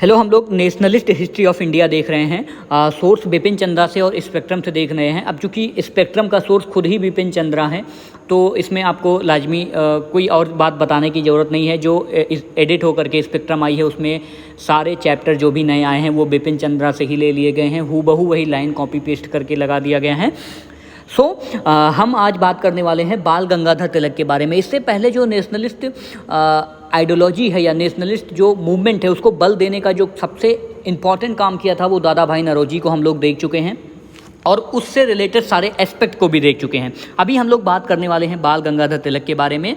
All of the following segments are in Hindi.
हेलो, हम लोग नेशनलिस्ट हिस्ट्री ऑफ इंडिया देख रहे हैं। सोर्स बिपिन चंद्रा से और स्पेक्ट्रम से देख रहे हैं। अब चूंकि स्पेक्ट्रम का सोर्स खुद ही बिपिन चंद्रा है, तो इसमें आपको लाजमी कोई और बात बताने की ज़रूरत नहीं है। जो एडिट होकर के स्पेक्ट्रम आई है उसमें सारे चैप्टर जो भी नए आए हैं वो बिपिन चंद्रा से ही ले लिए गए हैं। हूबहू वही लाइन कॉपी पेस्ट करके लगा दिया गया है। हम आज बात करने वाले हैं बाल गंगाधर तिलक के बारे में। इससे पहले जो नेशनलिस्ट आइडियोलॉजी है या नेशनलिस्ट जो मूवमेंट है उसको बल देने का जो सबसे इम्पॉर्टेंट काम किया था वो दादा भाई नौरोजी को हम लोग देख चुके हैं और उससे रिलेटेड सारे एस्पेक्ट को भी देख चुके हैं। अभी हम लोग बात करने वाले हैं बाल गंगाधर तिलक के बारे में।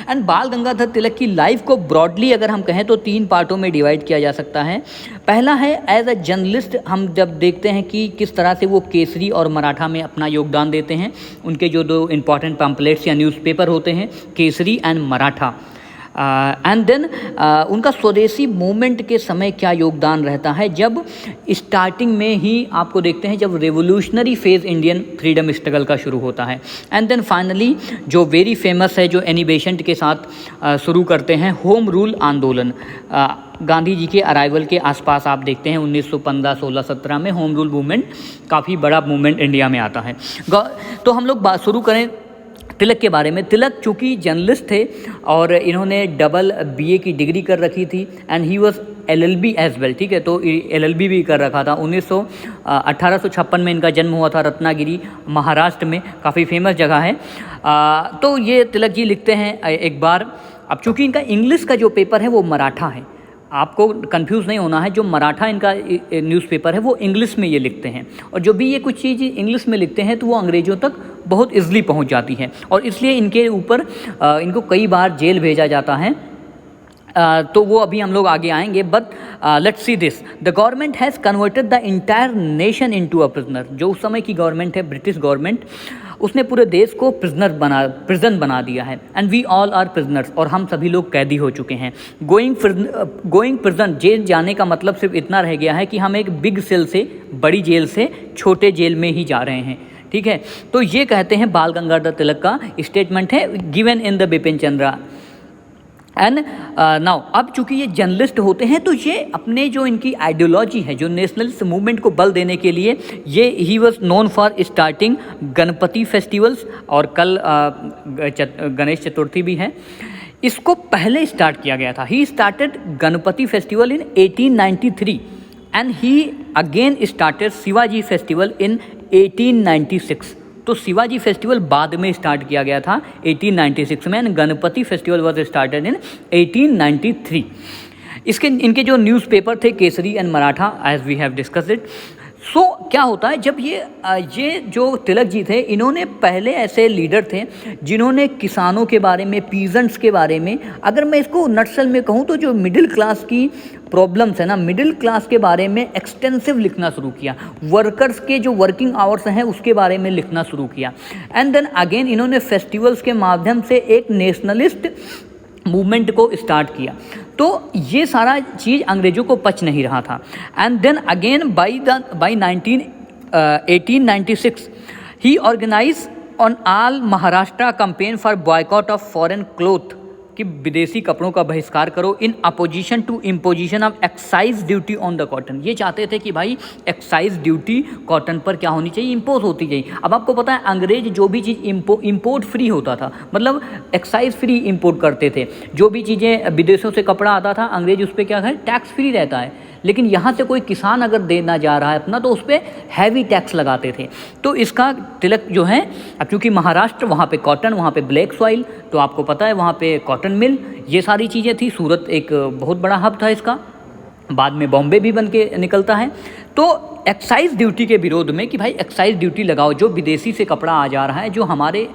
एंड बाल गंगाधर तिलक की लाइफ को ब्रॉडली अगर हम कहें तो 3 पार्टों में डिवाइड किया जा सकता है। पहला है एज अ जर्नलिस्ट, हम जब देखते हैं कि किस तरह से वो केसरी और मराठा में अपना योगदान देते हैं। उनके जो 2 इम्पॉर्टेंट पैम्पलेट्स या न्यूज़पेपर होते हैं, Kesari and Maratha. And then उनका स्वदेशी मूवमेंट के समय क्या योगदान रहता है, जब स्टार्टिंग में ही आपको देखते हैं जब revolutionary phase Indian freedom struggle का शुरू होता है। एंड देन फाइनली जो वेरी फेमस है, जो एनी बेसेंट के साथ शुरू करते हैं, होम रूल आंदोलन। गांधी जी के अराइवल के आसपास आप देखते हैं 1915, 16, 17 में होम रूल मूवमेंट काफ़ी बड़ा मूवमेंट इंडिया में आता है। तो हम लोग बात शुरू करें तिलक के बारे में। तिलक चूँकि जर्नलिस्ट थे और इन्होंने डबल BA की डिग्री कर रखी थी and he was LLB as well, ठीक है। तो LLB भी कर रखा था। 1856 में इनका जन्म हुआ था रत्नागिरी, महाराष्ट्र में, काफ़ी फेमस जगह है। तो ये तिलक जी लिखते हैं एक बार। अब चूँकि इनका इंग्लिश का जो पेपर है वो मराठा है, आपको कंफ्यूज नहीं होना है। जो मराठा इनका न्यूज़पेपर है वो इंग्लिश में ये लिखते हैं, और जो भी ये कुछ चीज़ इंग्लिश में लिखते हैं तो वो अंग्रेज़ों तक बहुत ईज़िली पहुंच जाती है, और इसलिए इनके ऊपर इनको कई बार जेल भेजा जाता है। तो वो अभी हम लोग आगे आएंगे। But let's see this, the government has converted the entire nation into a prisoner. जो उस समय की गवर्नमेंट है, ब्रिटिश गवर्नमेंट, उसने पूरे देश को प्रिजन बना दिया है। And we all are prisoners, और हम सभी लोग कैदी हो चुके हैं। गोइंग प्रिजन, जेल जाने का मतलब सिर्फ इतना रह गया है कि हम एक बिग सेल से, बड़ी जेल से छोटे जेल में ही जा रहे हैं, ठीक है। तो ये कहते हैं बाल गंगाधर तिलक का स्टेटमेंट है, given in the Bipin Chandra. And now अब चूंकि ये जर्नलिस्ट होते हैं तो ये अपने जो इनकी आइडियोलॉजी है, जो नेशनलिस्ट मूवमेंट को बल देने के लिए, ये he was known for starting Ganpati festivals, और कल गणेश चतुर्थी भी है। इसको पहले स्टार्ट किया गया था। He started Ganpati festival in 1893 and he again started Shivaji festival in 1896। तो शिवाजी फेस्टिवल बाद में स्टार्ट किया गया था 1896 में, and Ganpati festival was started in 1893। इनके जो न्यूज़पेपर थे Kesari and Maratha, as we have discussed it. So क्या होता है, जब ये जो तिलक जी थे, इन्होंने पहले ऐसे लीडर थे जिन्होंने किसानों के बारे में, पीजेंट्स के बारे में, अगर मैं इसको नटशल में कहूँ तो जो मिडिल क्लास की प्रॉब्लम्स है ना, मिडिल क्लास के बारे में एक्सटेंसिव लिखना शुरू किया। वर्कर्स के जो वर्किंग आवर्स हैं उसके बारे में लिखना शुरू किया। एंड देन अगेन इन्होंने फेस्टिवल्स के माध्यम से एक नेशनलिस्ट मूवमेंट को स्टार्ट किया। तो ये सारा चीज़ अंग्रेज़ों को पच नहीं रहा था। And then again by 1896 he organise on all Maharashtra campaign for boycott of foreign cloth, कि विदेशी कपड़ों का बहिष्कार करो, in opposition to imposition of excise duty on the cotton. ये चाहते थे कि भाई एक्साइज ड्यूटी कॉटन पर क्या होनी चाहिए, इम्पोज होती चाहिए। अब आपको पता है अंग्रेज जो भी चीज़ इम्पोर्ट फ्री होता था, मतलब एक्साइज फ्री इम्पोर्ट करते थे। जो भी चीज़ें विदेशों से कपड़ा आता था, अंग्रेज उस पर क्या है, टैक्स फ्री रहता है। लेकिन यहाँ से कोई किसान अगर देना जा रहा है अपना, तो उस पर हैवी टैक्स लगाते थे। तो इसका तिलक जो है, अब चूँकि महाराष्ट्र, वहाँ पे कॉटन, वहाँ पे ब्लैक सॉइल, तो आपको पता है वहाँ पे कॉटन मिल, ये सारी चीज़ें थी। सूरत एक बहुत बड़ा हब था इसका, बाद में बॉम्बे भी बन के निकलता है। तो एक्साइज ड्यूटी के विरोध में कि भाई एक्साइज ड्यूटी लगाओ, जो विदेशी से कपड़ा आ जा रहा है, जो हमारे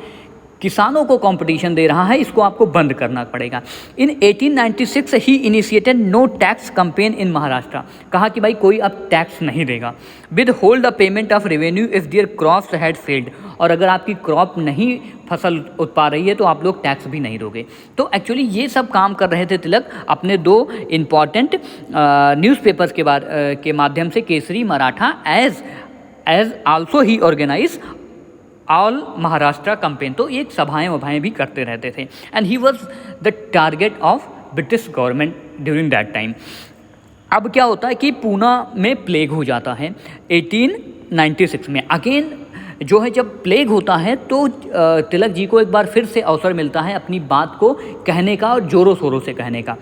किसानों को कंपटीशन दे रहा है, इसको आपको बंद करना पड़ेगा। In 1896 he initiated no tax campaign in Maharashtra. कहा कि भाई कोई अब टैक्स नहीं देगा। Withhold the payment of revenue if their crops had failed, और अगर आपकी क्रॉप नहीं फसल उत्पा रही है तो आप लोग टैक्स भी नहीं दोगे। तो एक्चुअली ये सब काम कर रहे थे तिलक अपने 2 इम्पॉर्टेंट न्यूज़पेपर्स के माध्यम से, Kesari, Maratha, as also he organise all Maharashtra campaign. तो एक सभाएं भी करते रहते थे। And he was the target of British government during that time. अब क्या होता है कि पूना में प्लेग हो जाता है 1896 में। अगेन जो है जब प्लेग होता है तो तिलक जी को एक बार फिर से अवसर मिलता है अपनी बात को कहने का और ज़ोरों शोरों से कहने का।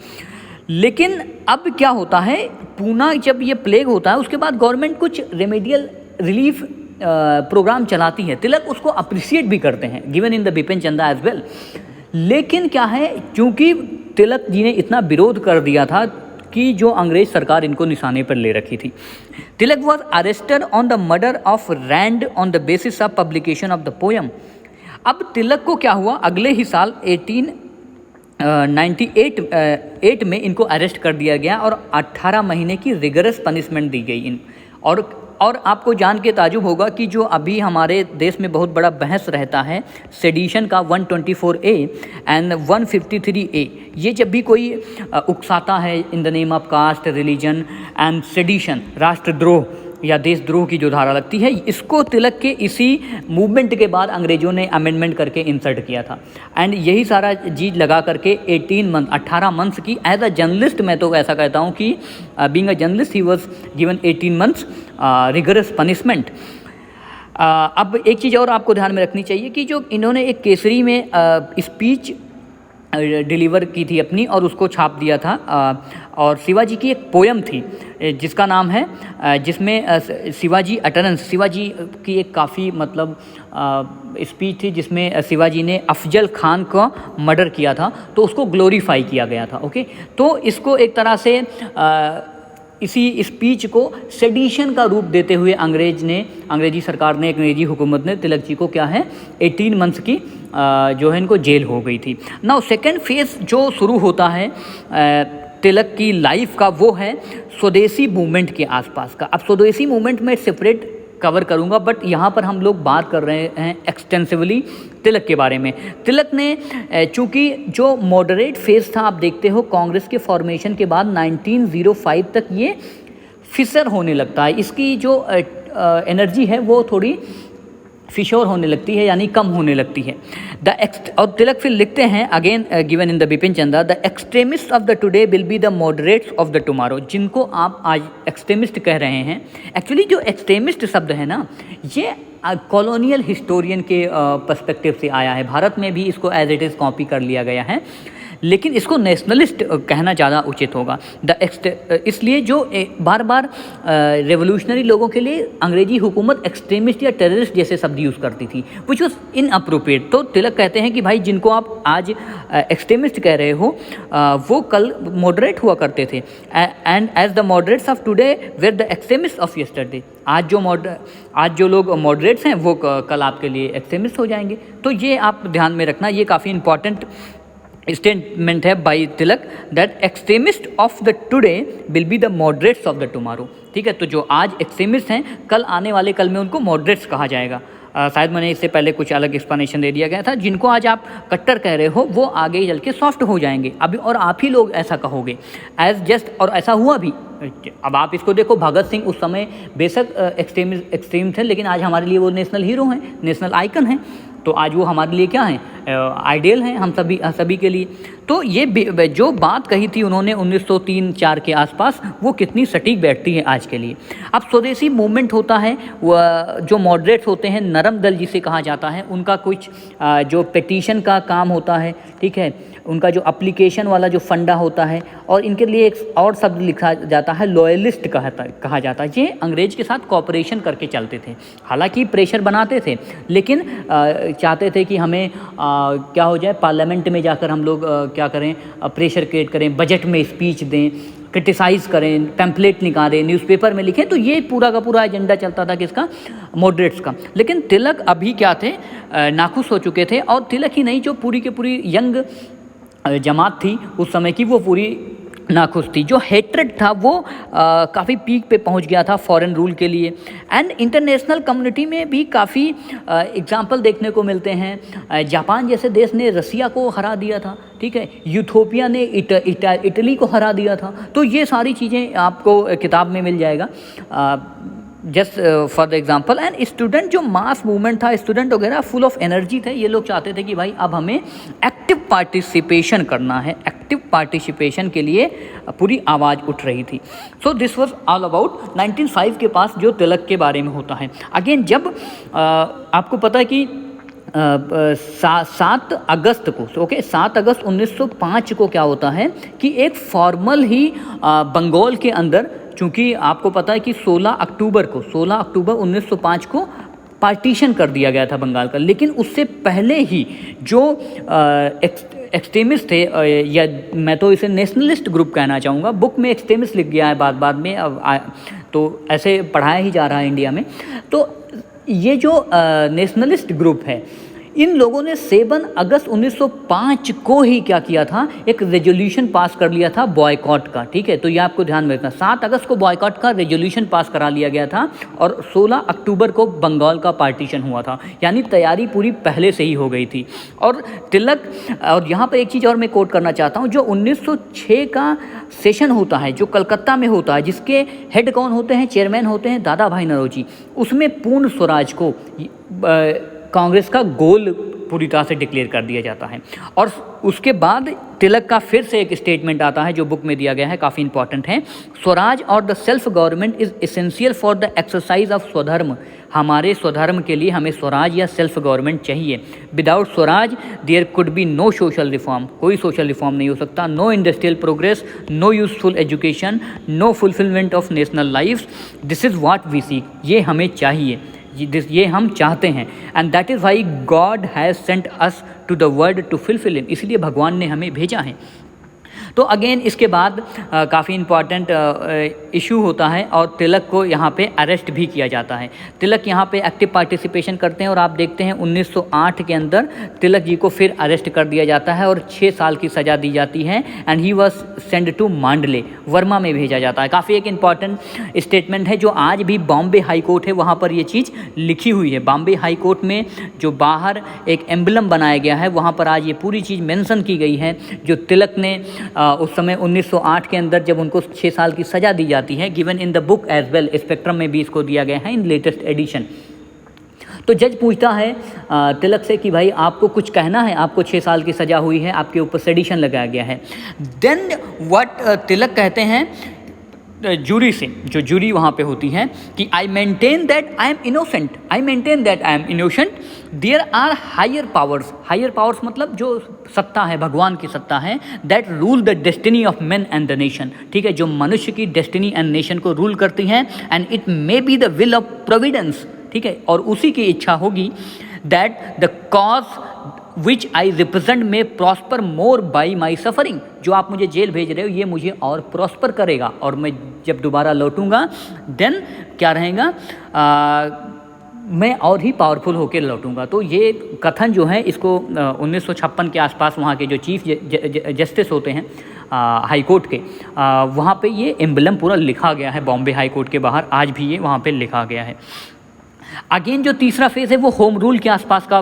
लेकिन अब क्या होता है, पूना जब ये प्लेग होता है उसके बाद गवर्नमेंट कुछ रेमेडियल रिलीफ प्रोग्राम चलाती है। तिलक उसको अप्रिशिएट भी करते हैं, given in the Bipin Chandra as well. लेकिन क्या है, क्योंकि तिलक जी ने इतना विरोध कर दिया था कि जो अंग्रेज सरकार इनको निशाने पर ले रखी थी। Tilak was arrested on the murder of Rand on the basis of publication of the poem. अब तिलक को क्या हुआ, अगले ही साल 1898 में इनको अरेस्ट कर दिया गया और 18 महीने की रिगरस पनिशमेंट दी गई इन। और आपको जान के ताजुब होगा कि जो अभी हमारे देश में बहुत बड़ा बहस रहता है सेडिशन का 124A एंड 153A, ये जब भी कोई उकसाता है in the name of caste, religion and sedition, राष्ट्रद्रोह या देशद्रोह की जो धारा लगती है, इसको तिलक के इसी मूवमेंट के बाद अंग्रेजों ने अमेंडमेंट करके इंसर्ट किया था। एंड यही सारा चीज़ लगा करके 18 मंथ्स की एज अ जर्नलिस्ट, मैं तो ऐसा कहता हूँ कि being a journalist he was given 18 months rigorous punishment. अब एक चीज़ और आपको ध्यान में रखनी चाहिए कि जो इन्होंने एक केसरी में स्पीच डिलीवर की थी अपनी और उसको छाप दिया था, और शिवाजी की एक पोयम थी जिसका नाम है, जिसमें शिवाजी अटरेंस, शिवाजी की एक काफ़ी मतलब स्पीच थी जिसमें शिवाजी ने अफजल खान का मर्डर किया था, तो उसको ग्लोरीफाई किया गया था। ओके, तो इसको एक तरह से इसी स्पीच को सेडिशन का रूप देते हुए अंग्रेजी सरकार ने, अंग्रेजी हुकूमत ने तिलक जी को क्या है 18 मंथ्स की जो है इनको जेल हो गई थी। नाउ सेकेंड फेज जो शुरू होता है तिलक की लाइफ का, वो है स्वदेशी मूवमेंट के आसपास का। अब स्वदेशी मूवमेंट में सेपरेट कवर करूंगा, बट यहाँ पर हम लोग बात कर रहे हैं एक्सटेंसिवली तिलक के बारे में। तिलक ने चूँकि जो मॉडरेट फेज था, आप देखते हो कांग्रेस के फॉर्मेशन के बाद 1905 तक ये फिसर होने लगता है, इसकी जो एनर्जी है वो थोड़ी फिशोर होने लगती है, यानी कम होने लगती है। और तिलक फिर लिखते हैं again given in the Bipin Chandra, the extremist of the today will be the moderates of the tomorrow. जिनको आप आज एक्सट्रीमिस्ट कह रहे हैं, एक्चुअली जो एक्सट्रीमिस्ट शब्द है ना, ये कॉलोनियल हिस्टोरियन के पर्सपेक्टिव से आया है। भारत में भी इसको एज इट इज़ कॉपी कर लिया गया है, लेकिन इसको नेशनलिस्ट कहना ज़्यादा उचित होगा। इसलिए जो बार बार रेवोल्यूशनरी लोगों के लिए अंग्रेजी हुकूमत एक्सट्रीमिस्ट या टेररिस्ट जैसे शब्द यूज़ करती थी, विच वॉज इनअप्रोप्रिएट। तो तिलक कहते हैं कि भाई जिनको आप आज एक्सट्रीमिस्ट कह रहे हो वो कल मॉडरेट हुआ करते थे, and as the moderates of today were the extremist of yesterday. आज जो लोग मॉडरेट्स हैं वो कल आपके लिए एक्सट्रीमिस्ट हो जाएंगे। तो ये आप ध्यान में रखना, ये काफ़ी इंपॉर्टेंट स्टेटमेंट है by Tilak, that extremist of the today will be the moderates of the tomorrow. ठीक है, तो जो आज एक्सट्रीमिस्ट हैं, कल आने वाले कल में उनको मॉडरेट्स कहा जाएगा। शायद मैंने इससे पहले कुछ अलग एक्सप्लेनेशन दे दिया गया था। जिनको आज आप कट्टर कह रहे हो वो आगे चल के सॉफ्ट हो जाएंगे अभी, और आप ही लोग ऐसा कहोगे एज जस्ट, और ऐसा हुआ भी। अब आप इसको देखो, भगत सिंह उस समय बेशक एक्सट्रीम थे, लेकिन आज हमारे लिए वो नेशनल हीरो हैं, नेशनल आइकन हैं। तो आज वो हमारे लिए क्या हैं, आइडियल हैं हम सभी के लिए। तो ये जो बात कही थी उन्होंने 1903-4 के आसपास, वो कितनी सटीक बैठती है आज के लिए। अब स्वदेशी मूवमेंट होता है, जो मॉडरेट्स होते हैं, नरम दल जिसे कहा जाता है, उनका कुछ जो पिटीशन का काम होता है, ठीक है, उनका जो एप्लीकेशन वाला जो फंडा होता है, और इनके लिए एक और शब्द लिखा जाता है लॉयलिस्ट कहा जाता है। ये अंग्रेज के साथ कॉपरेशन करके चलते थे, हालांकि प्रेशर बनाते थे, लेकिन चाहते थे कि हमें क्या हो जाए, पार्लियामेंट में जाकर हम लोग क्या करें, प्रेशर क्रिएट करें, बजट में स्पीच दें, क्रिटिसाइज़ करें, पैम्पलेट निकालें, न्यूज़पेपर में लिखें। तो ये पूरा का पूरा एजेंडा चलता था किसका, मॉडरेट्स का। लेकिन तिलक अभी क्या थे, नाखुश हो चुके थे, और तिलक ही नहीं, जो पूरी की पूरी यंग जमात थी उस समय की, वो पूरी नाखुश थी। जो हेट्रेड था वो काफ़ी पीक पे पहुंच गया था फॉरेन रूल के लिए। एंड इंटरनेशनल कम्युनिटी में भी काफ़ी एग्जाम्पल देखने को मिलते हैं। जापान जैसे देश ने रसिया को हरा दिया था, ठीक है, यूथोपिया ने इटली को हरा दिया था। तो ये सारी चीज़ें आपको किताब में मिल जाएगा। Just for the example, and student जो मास मूवमेंट था, स्टूडेंट वगैरह फुल ऑफ एनर्जी थे, ये लोग चाहते थे कि भाई अब हमें एक्टिव पार्टिसिपेशन करना है, एक्टिव पार्टिसिपेशन के लिए पूरी आवाज़ उठ रही थी। So this was all about 1905 के पास जो तिलक के बारे में होता है। अगेन जब आपको पता है कि 7 अगस्त को, ओके 7 अगस्त 1905 को क्या होता है कि एक फॉर्मल ही बंगाल के अंदर, चूँकि आपको पता है कि 16 अक्टूबर 1905 को पार्टीशन कर दिया गया था बंगाल का, लेकिन उससे पहले ही जो एक्सट्रीमिस्ट थे, या मैं तो इसे नेशनलिस्ट ग्रुप कहना चाहूँगा, बुक में एक्सट्रीमिस्ट लिख गया है बाद में, तो ऐसे पढ़ाया ही जा रहा है इंडिया में। तो ये जो नेशनलिस्ट ग्रुप है, इन लोगों ने 7 अगस्त 1905 को ही क्या किया था, एक रेजोल्यूशन पास कर लिया था बॉयकॉट का, ठीक है। तो ये आपको ध्यान में रखना, 7 अगस्त को बॉयकॉट का रेजोल्यूशन पास करा लिया गया था और 16 अक्टूबर को बंगाल का पार्टीशन हुआ था, यानी तैयारी पूरी पहले से ही हो गई थी। और तिलक, और यहाँ पर एक चीज़ और मैं कोट करना चाहता हूँ, जो 1906 का सेशन होता है जो कलकत्ता में होता है, जिसके हेड कौन होते हैं, चेयरमैन होते हैं दादा भाई नौरोजी, उसमें पूर्ण स्वराज को कांग्रेस का गोल पूरी तरह से डिक्लेयर कर दिया जाता है। और उसके बाद तिलक का फिर से एक स्टेटमेंट आता है जो बुक में दिया गया है, काफ़ी इंपॉर्टेंट है। स्वराज और the self government is essential for the exercise of swadharma. हमारे स्वधर्म के लिए हमें स्वराज या सेल्फ गवर्नमेंट चाहिए। Without swaraj there could be no social reform, कोई सोशल रिफॉर्म नहीं हो सकता, no industrial progress, no useful education, no fulfilment of national life. This is what we seek, ये हमें चाहिए, ये हम चाहते हैं। And that is why God has sent us to the world to fulfil him, इसलिए भगवान ने हमें भेजा है। तो अगेन इसके बाद काफ़ी इम्पॉर्टेंट इशू होता है और तिलक को यहाँ पे अरेस्ट भी किया जाता है। तिलक यहाँ पे एक्टिव पार्टिसिपेशन करते हैं और आप देखते हैं 1908 के अंदर तिलक जी को फिर अरेस्ट कर दिया जाता है और 6 साल की सज़ा दी जाती है। And he was send to Mandalay, Burma में भेजा जाता है। काफ़ी एक इम्पॉर्टेंट स्टेटमेंट है जो आज भी बॉम्बे हाई कोर्ट है वहाँ पर ये चीज़ लिखी हुई है। बॉम्बे हाई कोर्ट में जो बाहर एक एम्बलम बनाया गया है वहाँ पर आज ये पूरी चीज़ मेंशन की गई है जो तिलक ने उस समय 1908 के अंदर जब उनको 6 साल की सज़ा दी जाती है, given in the book as well, spectrum में भी इसको दिया गया है इन लेटेस्ट एडिशन। तो जज पूछता है तिलक से कि भाई आपको कुछ कहना है, आपको 6 साल की सज़ा हुई है, आपके ऊपर सेडिशन लगाया गया है। देन व्हाट तिलक कहते हैं जूरी से, जो जूरी वहाँ पे होती है कि I maintain that I am innocent, I maintain that I am innocent, there are higher powers, higher powers मतलब जो सत्ता है, भगवान की सत्ता है, that rule the destiny of man and the nation, ठीक है, जो मनुष्य की डेस्टिनी एंड नेशन को रूल करती हैं। And it may be the will of providence, ठीक है, और उसी की इच्छा होगी that the cause which I represent में prosper more by my suffering, जो आप मुझे जेल भेज रहे हो ये मुझे और प्रॉस्पर करेगा और मैं जब दोबारा लौटूंगा देन क्या रहेगा, मैं और ही पावरफुल होकर लौटूंगा। तो ये कथन जो है इसको 1956 के आसपास वहाँ के जो चीफ जस्टिस होते हैं हाई कोर्ट के, वहाँ पे ये एम्बलम पूरा लिखा गया है बॉम्बे हाई कोर्ट के बाहर, आज भी ये वहाँ पे लिखा गया है। अगेन जो तीसरा फेज़ है वो होम रूल के आसपास का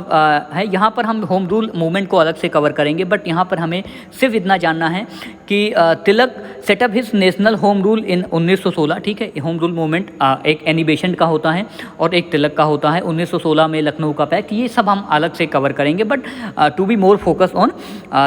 है। यहाँ पर हम होम रूल मूवमेंट को अलग से कवर करेंगे, बट यहाँ पर हमें सिर्फ इतना जानना है कि Tilak set up his national home rule in 1916, ठीक है। होम रूल मूवमेंट एक एनी बेसेंट का होता है और एक तिलक का होता है। 1916 में लखनऊ का पैक्ट, ये सब हम अलग से कवर करेंगे, but to be more focus on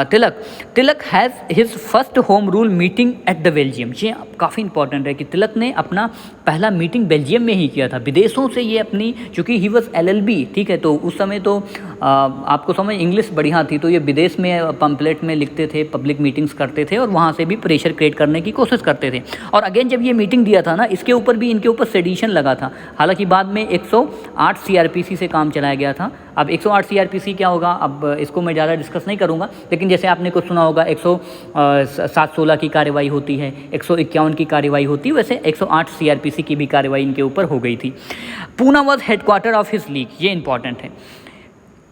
Tilak has his first home rule meeting at the Belgium. ये काफ़ी इंपॉर्टेंट है कि तिलक ने अपना पहला मीटिंग बेल्जियम में ही किया था। विदेशों से ये अपनी, चूँकि ही वॉज LLB, ठीक है, तो उस समय तो आपको समझ इंग्लिश बढ़िया थी, तो ये विदेश में पम्पलेट में लिखते थे, पब्लिक मीटिंग्स करते थे और वहाँ से भी प्रेशर क्रिएट करने की कोशिश करते थे। और अगेन जब ये मीटिंग दिया था ना, इसके ऊपर भी इनके ऊपर सेडिशन लगा था। हालांकि बाद में 108 CRPC से काम चलाया गया था। अब 108 CRPC क्या होगा, अब इसको मैं ज़्यादा डिस्कस नहीं करूँगा, लेकिन जैसे आपने कुछ सुना होगा 107-16 की कार्रवाई होती है, 151 की कार्रवाई होती है, वैसे 108 CRPC की भी कार्रवाई इनके ऊपर हो गई थी। Poona was headquarter of his league, ये इंपॉर्टेंट है।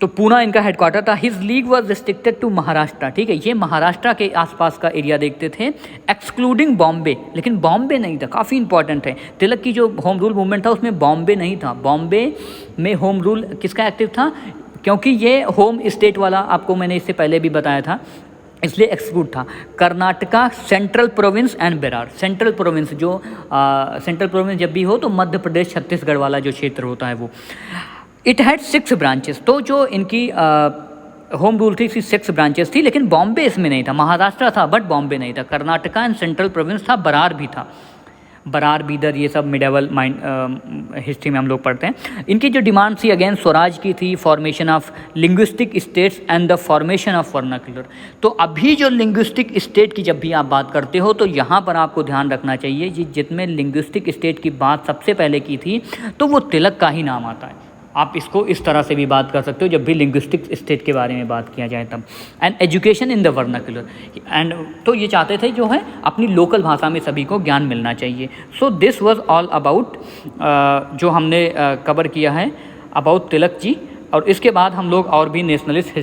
तो पूना इनका हेडक्वार्टर था। His league was restricted to Maharashtra, ठीक है, ये महाराष्ट्र के आसपास का एरिया देखते थे, एक्सक्लूडिंग बॉम्बे, लेकिन बॉम्बे नहीं था। काफ़ी इंपॉर्टेंट है, तिलक की जो होम रूल मूवमेंट था उसमें बॉम्बे नहीं था। बॉम्बे में होम रूल किसका एक्टिव था, क्योंकि ये होम स्टेट वाला आपको मैंने इससे पहले भी बताया था इसलिए एक्सक्लूड था। Karnataka, central province and Berar. Central province जो सेंट्रल प्रोविंस जब भी हो तो मध्य प्रदेश छत्तीसगढ़ वाला जो क्षेत्र होता है वो। इट हैड 6 ब्रांचेस, तो जो इनकी होम रूल थी इसकी 6 ब्रांचेस थी, लेकिन बॉम्बे इसमें नहीं था। महाराष्ट्र था बट बॉम्बे नहीं था। कर्नाटका एंड सेंट्रल प्रोविंस था, बरार भी था। बरार, बीदर, ये सब मिडेवल हिस्ट्री में हम लोग पढ़ते हैं। इनकी जो डिमांड थी अगेन स्वराज की थी, formation of linguistic states and the formation of vernacular. तो अभी जो लिंग्विस्टिक स्टेट की जब भी आप बात करते हो तो यहाँ पर आपको ध्यान रखना चाहिए कि जितने लिंग्विस्टिक स्टेट की बात सबसे पहले की थी तो वो तिलक का ही नाम आता है। आप इसको इस तरह से भी बात कर सकते हो जब भी लिंग्विस्टिक स्टेट के बारे में बात किया जाए तब। And education in the vernacular, and तो ये चाहते थे जो है अपनी लोकल भाषा में सभी को ज्ञान मिलना चाहिए। So this was all about जो हमने कवर किया है अबाउट तिलक जी। और इसके बाद हम लोग और भी नेशनलिस्ट